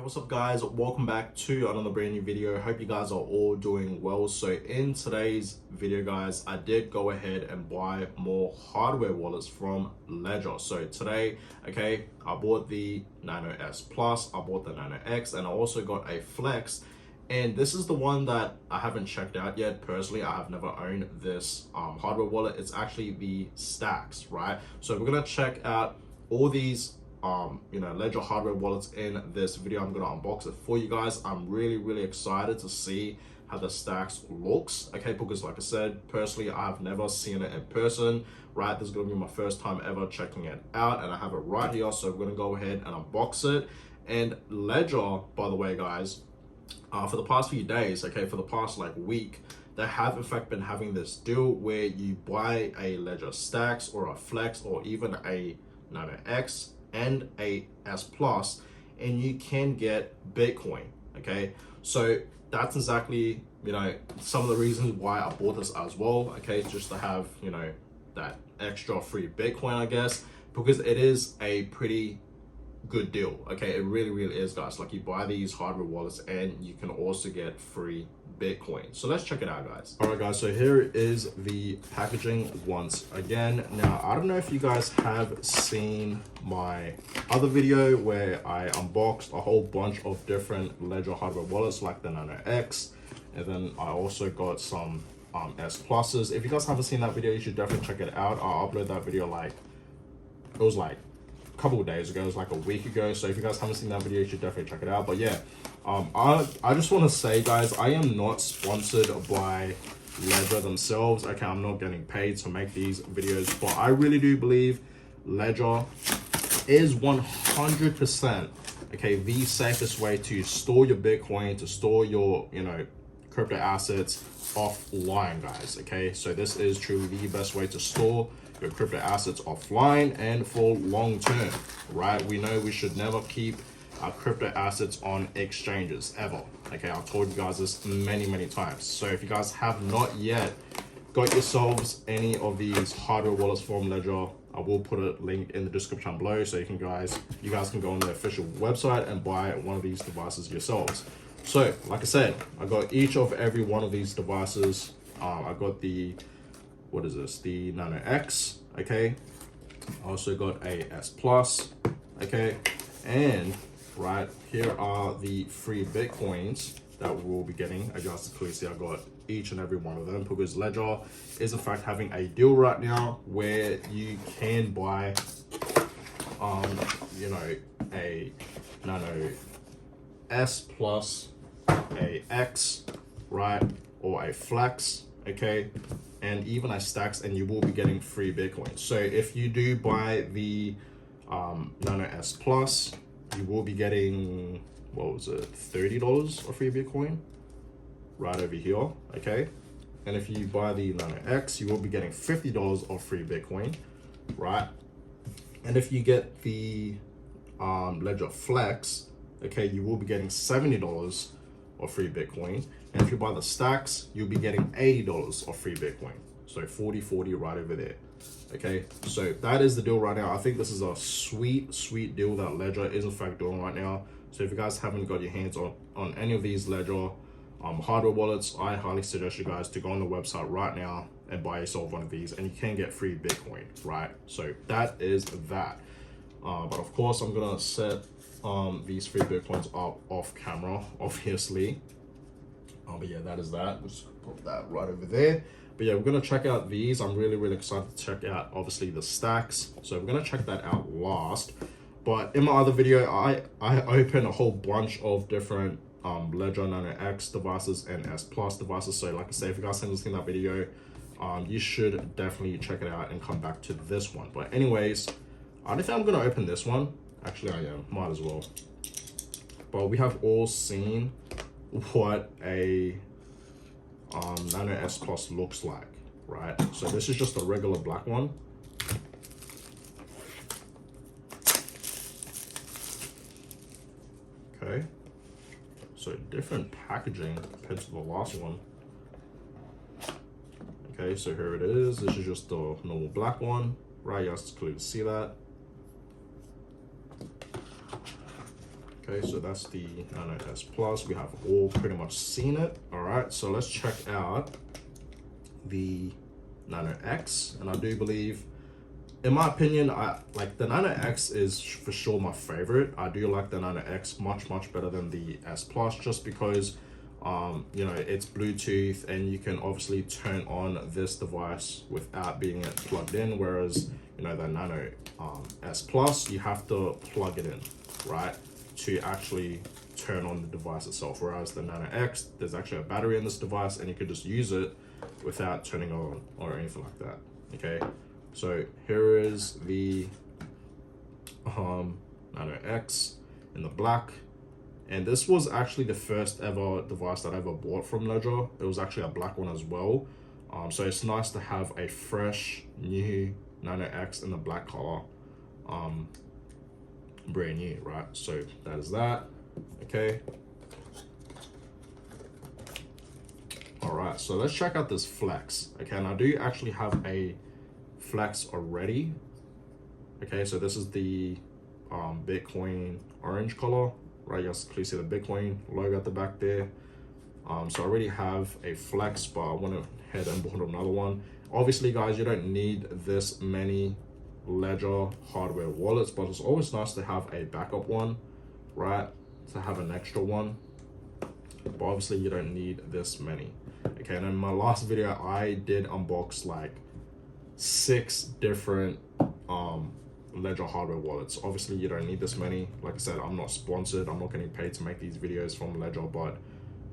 Hey, what's up guys? Welcome back to another brand new video. Hope you guys are all doing well. So in today's video guys, I did go ahead and buy more hardware wallets from Ledger. So today, okay, I bought the Nano S Plus, I bought the Nano X, and I also got a Flex. And this is the one that I haven't checked out yet. Personally, I have never owned this hardware wallet. It's actually the Stax, right? So we're gonna check out all these Ledger hardware wallets in this video. I'm gonna unbox it for you guys. I'm really excited to see how the Stax looks, okay, because like I said, personally, I've never seen it in person, right? This is gonna be my first time ever checking it out, and I have it right here. So we're gonna go ahead and unbox it. And Ledger, by the way guys, for the past few days, okay, for the past like week, they have in fact been having this deal where you buy a Ledger Stax or a Flex or even a Nano X and a S Plus, and you can get Bitcoin, okay? So that's exactly, some of the reasons why I bought this as well, okay? Just to have, that extra free Bitcoin, I guess, because it is a pretty good deal, okay? It really is, guys. Like, you buy these hardware wallets and you can also get free Bitcoin. So let's check it out, guys. All right guys, so here is the packaging once again. Now, I don't know if you guys have seen my other video where I unboxed a whole bunch of different Ledger hardware wallets like the Nano X, and then I also got some S Pluses. If you guys haven't seen that video, you should definitely check it out. I uploaded that video it was like couple of days ago. It was like a week ago. So if you guys haven't seen that video, you should definitely check it out. But yeah, I just want to say, guys, I am not sponsored by Ledger themselves. Okay, I'm not getting paid to make these videos, but I really do believe Ledger is 100%, okay, the safest way to store your Bitcoin, to store your crypto assets offline, guys. Okay, so this is truly the best way to store your crypto assets offline and for long term, right? We know we should never keep our crypto assets on exchanges ever. Okay, I've told you guys this many times. So if you guys have not yet got yourselves any of these hardware wallets from Ledger, I will put a link in the description below so you guys can go on the official website and buy one of these devices yourselves. So like I said, I got each of every one of these devices. I got the, what is this, the Nano X, okay? I also got a S Plus, okay? And right here are the free Bitcoins that we will be getting. As you guys can clearly see, I got each and every one of them because Ledger is in fact having a deal right now where you can buy a Nano S Plus, a X, right, or a Flex, okay, and even a Stax, and you will be getting free Bitcoin. So if you do buy the Nano S Plus, you will be getting, what was it, $30 of free Bitcoin right over here, okay? And if you buy the Nano X, you will be getting $50 of free Bitcoin, right? And if you get the Ledger Flex, okay, you will be getting $70 of free Bitcoin. And if you buy the Stax, you'll be getting $80 of free Bitcoin. So 40 right over there. Okay, so that is the deal right now. I think this is a sweet deal that Ledger is in fact doing right now. So if you guys haven't got your hands on any of these Ledger hardware wallets, I highly suggest you guys to go on the website right now and buy yourself one of these, and you can get free Bitcoin, right? So that is that. But of course, I'm gonna set these free Bitcoins up off camera, obviously. But yeah, that is that. Let's put that right over there. But yeah, we're gonna check out these. I'm really excited to check out obviously the Stax. So we're gonna check that out last. But in my other video, I opened a whole bunch of different Ledger Nano X devices and S Plus devices. So like I say, if you guys haven't seen that video, you should definitely check it out and come back to this one. But anyways, I don't think I'm gonna open this one. Actually, I am. Might as well. But we have all seen what a Nano S Plus looks like, right? So this is just a regular black one. Okay. So different packaging compared to the last one. Okay, so here it is. This is just the normal black one, right? You guys can clearly see that. Okay, so that's the Nano S Plus. We have all pretty much seen it. All right, so let's check out the Nano X. And I do believe, in my opinion, I like the Nano X is for sure my favorite. I do like the Nano X much better than the S Plus, just because you know, it's Bluetooth and you can obviously turn on this device without being it plugged in, whereas, you know, the Nano S Plus, you have to plug it in, right, to actually turn on the device itself, whereas the Nano X, there's actually a battery in this device and you could just use it without turning on or anything like that. Okay, so here is the Nano X in the black. And this was actually the first ever device that I ever bought from Ledger. It was actually a black one as well. So it's nice to have a fresh, new Nano X in the black color. Brand new, right? So that is that. Okay. All right, so let's check out this Flex. Okay, and I do actually have a Flex already. Okay, so this is the Bitcoin orange color. Right, you clearly see the Bitcoin logo at the back there. So I already have a Flex, but I went ahead and bought another one. Obviously, guys, you don't need this many Ledger hardware wallets, but it's always nice to have a backup one, right? To have an extra one. But obviously, you don't need this many. Okay, and in my last video, I did unbox like 6 different Ledger hardware wallets. Obviously, you don't need this many. Like I said, I'm not sponsored. I'm not getting paid to make these videos from Ledger, but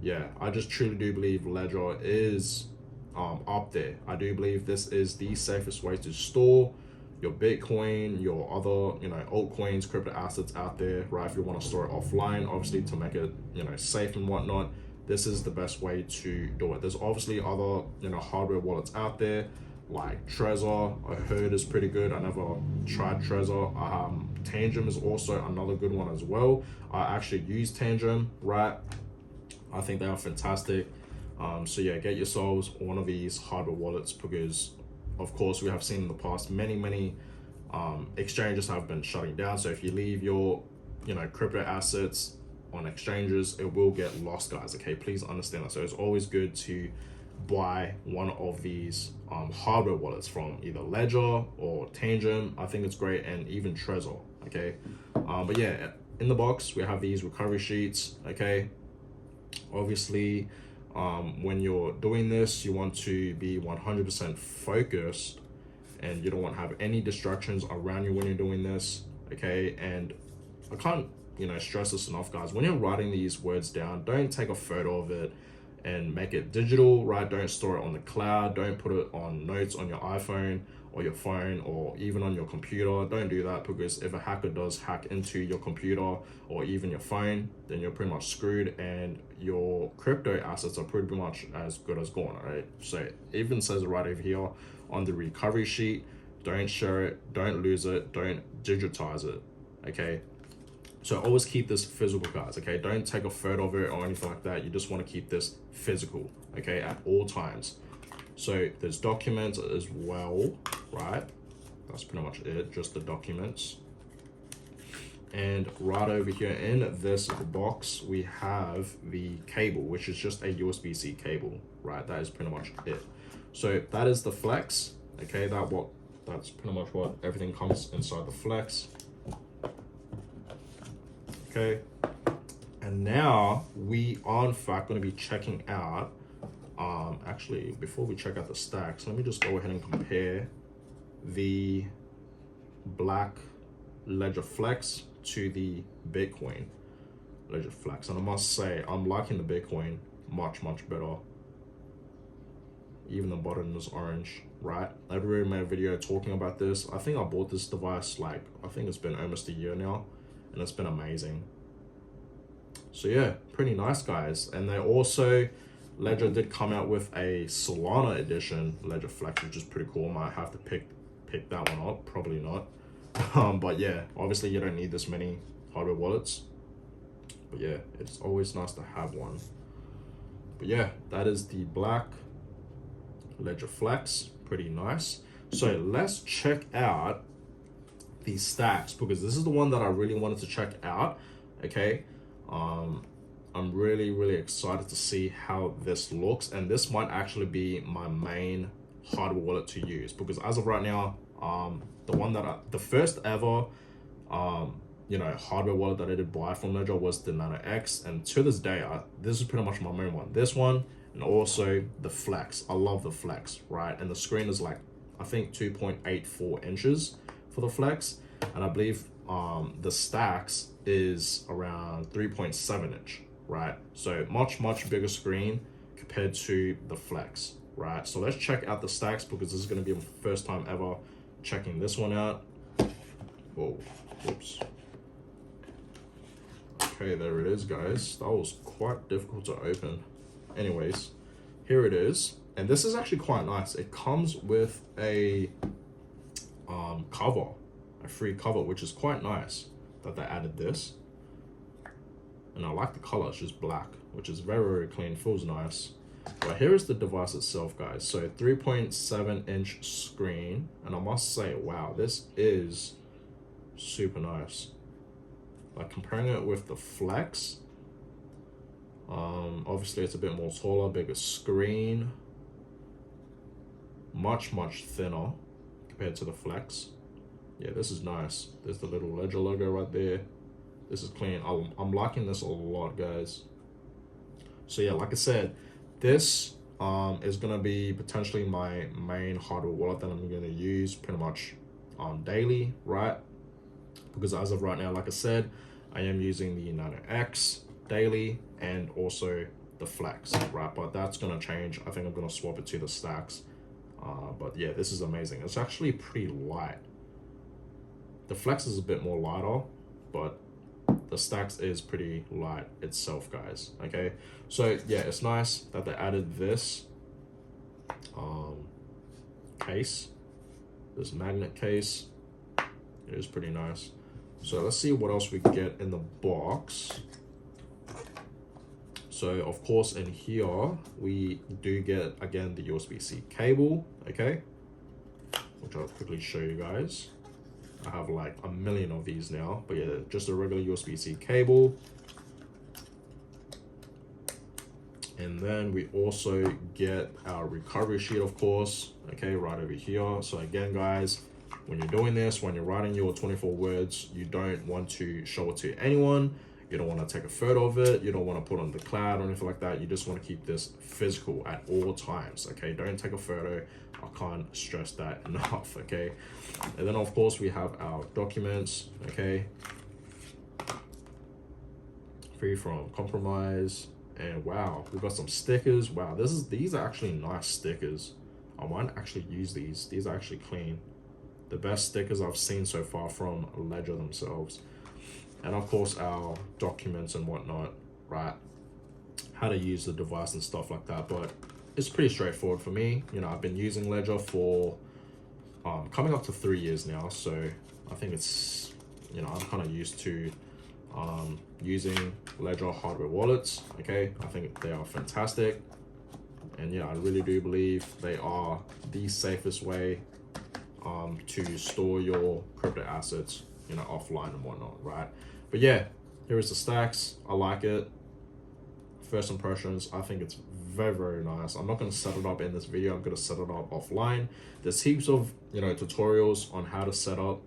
yeah, I just truly do believe Ledger is up there. I do believe this is the safest way to store your Bitcoin, your other, you know, altcoins, crypto assets out there, right? If you want to store it offline, obviously to make it, you know, safe and whatnot, this is the best way to do it. There's obviously other, you know, hardware wallets out there, like Trezor, I heard is pretty good. I never tried Trezor. Tangent is also another good one as well. I actually use Tangent, right? I think they are fantastic. So yeah, get yourselves one of these hardware wallets, because of course we have seen in the past many exchanges have been shutting down. So if you leave your, you know, crypto assets on exchanges, it will get lost, guys. Okay, please understand that. So it's always good to buy one of these hardware wallets from either Ledger or Tangent. I think it's great, and even Trezor. Okay, but yeah, in the box we have these recovery sheets. Okay, obviously when you're doing this, you want to be 100% focused, and you don't want to have any distractions around you when you're doing this. Okay, and I can't, you know, stress this enough, guys. When you're writing these words down, don't take a photo of it and make it digital, right? Don't store it on the cloud. Don't put it on notes on your iPhone or your phone or even on your computer. Don't do that, because if a hacker does hack into your computer or even your phone, then you're pretty much screwed, and your crypto assets are pretty much as good as gone, right? So it even says it right over here on the recovery sheet, don't share it, don't lose it, don't digitize it, okay? So always keep this physical, guys, okay? Don't take a photo of it or anything like that. You just want to keep this physical, okay, at all times. So there's documents as well, right? That's pretty much it, just the documents. And right over here in this box, we have the cable, which is just a USB-C cable, right? That is pretty much it. So that is the Flex, okay? That's pretty much what everything comes inside the Flex. Okay, and now we are in fact going to be checking out, actually before we check out the Stax, let me just go ahead and compare the black Ledger Flex to the Bitcoin Ledger Flex. And I must say, I'm liking the Bitcoin much better. Even the button is orange, right? I already made a video talking about this. I think I bought this device, like, I think it's been almost a year now, and it's been amazing. So yeah, pretty nice, guys. And they also, Ledger did come out with a Solana edition Ledger Flex, which is pretty cool. Might have to pick that one up, probably not. But yeah, obviously you don't need this many hardware wallets, but yeah, it's always nice to have one. But yeah, that is the black Ledger Flex, pretty nice. So let's check out the Stax, because this is the one that I really wanted to check out. okay? I'm really excited to see how this looks, and this might actually be my main hardware wallet to use, because as of right now, the first ever you know, hardware wallet that I did buy from Ledger was the Nano X, and to this day, this is pretty much my main one. This one, and also the Flex. I love the Flex, right? And the screen is like, I think 2.84 inches for the Flex, and I believe the Stax is around 3.7 inch, right? So much bigger screen compared to the Flex, right? So let's check out the Stax, because this is going to be my first time ever checking this one out. Whoa, whoops. Okay, there it is, guys. That was quite difficult to open. Anyways, here it is, and this is actually quite nice. It comes with a cover, a free cover, which is quite nice that they added this. And I like the color. It's just black, which is very clean, feels nice. But here is the device itself, guys. So 3.7 inch screen, and I must say, wow, this is super nice. Like comparing it with the Flex, obviously it's a bit more taller, bigger screen, much thinner compared to the Flex. Yeah, this is nice. There's the little Ledger logo right there. This is clean. I'm liking this a lot, guys. So yeah, like I said, this is gonna be potentially my main hardware wallet that I'm gonna use pretty much daily, right? Because as of right now, like I said, I am using the Nano X daily and also the Flex, right? But that's gonna change. I think I'm gonna swap it to the Stax. But yeah, this is amazing. It's actually pretty light. The Flex is a bit more lighter, but the Stax is pretty light itself, guys. Okay, so yeah, it's nice that they added this case, this magnet case. It is pretty nice. So let's see what else we get in the box. So of course in here we do get again the USB-C cable, okay, which I'll quickly show you guys. I have like a million of these now, but yeah, just a regular USB-C cable. And then we also get our recovery sheet, of course, okay, right over here. So again, guys, when you're doing this, when you're writing your 24 words, you don't want to show it to anyone. You don't want to take a photo of it. You don't want to put it on the cloud or anything like that. You just want to keep this physical at all times, okay? Don't take a photo. I can't stress that enough, okay? And then, of course, we have our documents, okay? Free from compromise. And wow, we've got some stickers. Wow, these are actually nice stickers. I might actually use these. These are actually clean. The best stickers I've seen so far from Ledger themselves. And of course our documents and whatnot, right? How to use the device and stuff like that. But it's pretty straightforward for me. You know, I've been using Ledger for coming up to 3 years now. So I think it's, you know, I'm kind of used to using Ledger hardware wallets, okay? I think they are fantastic. And yeah, I really do believe they are the safest way to store your crypto assets, you know, offline and whatnot, right? But yeah, here is the Stax. I like it. First impressions, I think it's very nice. I'm not going to set it up in this video. I'm going to set it up offline. There's heaps of, you know, tutorials on how to set up,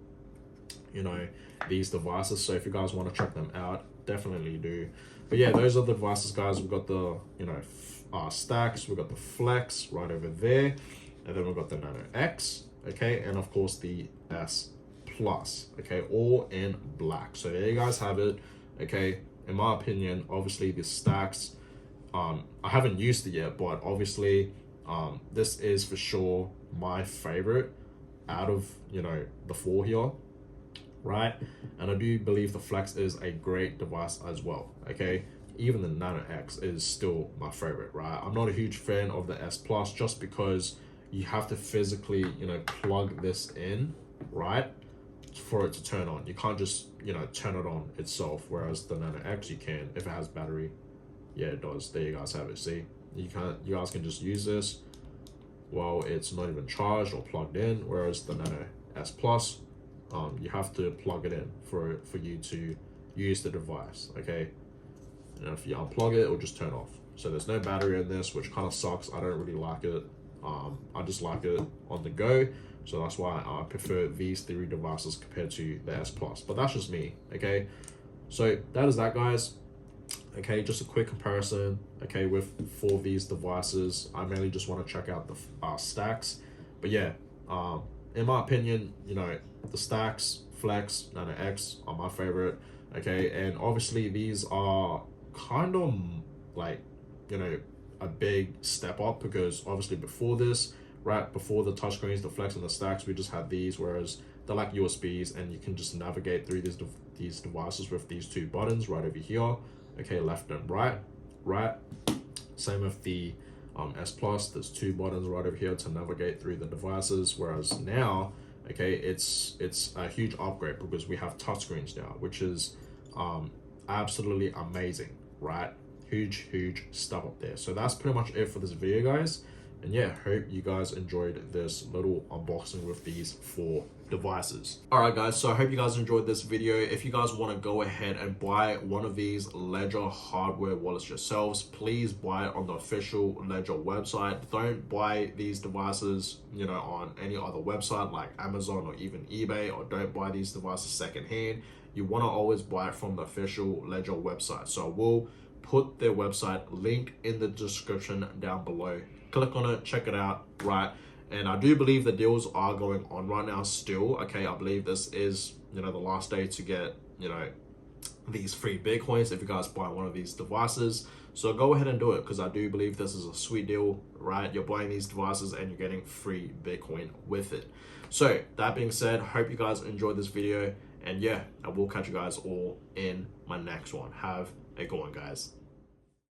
you know, these devices. So if you guys want to check them out, definitely do. But yeah, those are the devices, guys. We've got the, you know, Stax. We've got the Flex right over there, and then we've got the Nano X, okay, and of course the S Plus, okay, all in black. So there you guys have it, okay. In my opinion, obviously the Stax, I haven't used it yet, but obviously this is for sure my favorite out of, you know, the four here, right? And I do believe the Flex is a great device as well, okay? Even the Nano X is still my favorite, right? I'm not a huge fan of the S Plus just because you have to physically, you know, plug this in, right, for it to turn on. You can't just, you know, turn it on itself, whereas the Nano X you can if it has battery. Yeah, it does. There you guys have it. See, you guys can just use this while it's not even charged or plugged in, whereas the Nano S Plus, you have to plug it in for you to use the device, okay? And if you unplug it, it'll just turn off. So there's no battery in this, which kind of sucks. I don't really like it. I just like it on the go. So that's why I prefer these three devices compared to the S Plus. But that's just me, okay? So that is that, guys. Okay, just a quick comparison, okay, with for these devices. I mainly just want to check out the Stax. But yeah, in my opinion, you know, the Stax, Flex, Nano X are my favorite, okay? And obviously these are kind of like, you know, a big step up, because obviously before this, right before the touchscreens, the Flex and the Stax, we just had these, whereas they're like USBs and you can just navigate through these devices with these two buttons right over here, okay, left and right. Same with the S Plus, there's two buttons right over here to navigate through the devices, whereas now, okay, it's a huge upgrade because we have touchscreens now, which is absolutely amazing, right? Huge step up there. So that's pretty much it for this video, guys. And yeah, hope you guys enjoyed this little unboxing with these four devices. All right, guys, so I hope you guys enjoyed this video. If you guys want to go ahead and buy one of these Ledger hardware wallets yourselves, please buy it on the official Ledger website. Don't buy these devices, you know, on any other website like Amazon or even eBay, or don't buy these devices secondhand. You want to always buy it from the official Ledger website. So we'll put their website link in the description down below. Click on it, check it out, right? And I do believe the deals are going on right now still, okay? I believe this is, you know, the last day to get, you know, these free Bitcoins if you guys buy one of these devices. So go ahead and do it, because I do believe this is a sweet deal, right? You're buying these devices and you're getting free Bitcoin with it. So that being said, hope you guys enjoyed this video. And yeah, I will catch you guys all in my next one. Have a good one, guys.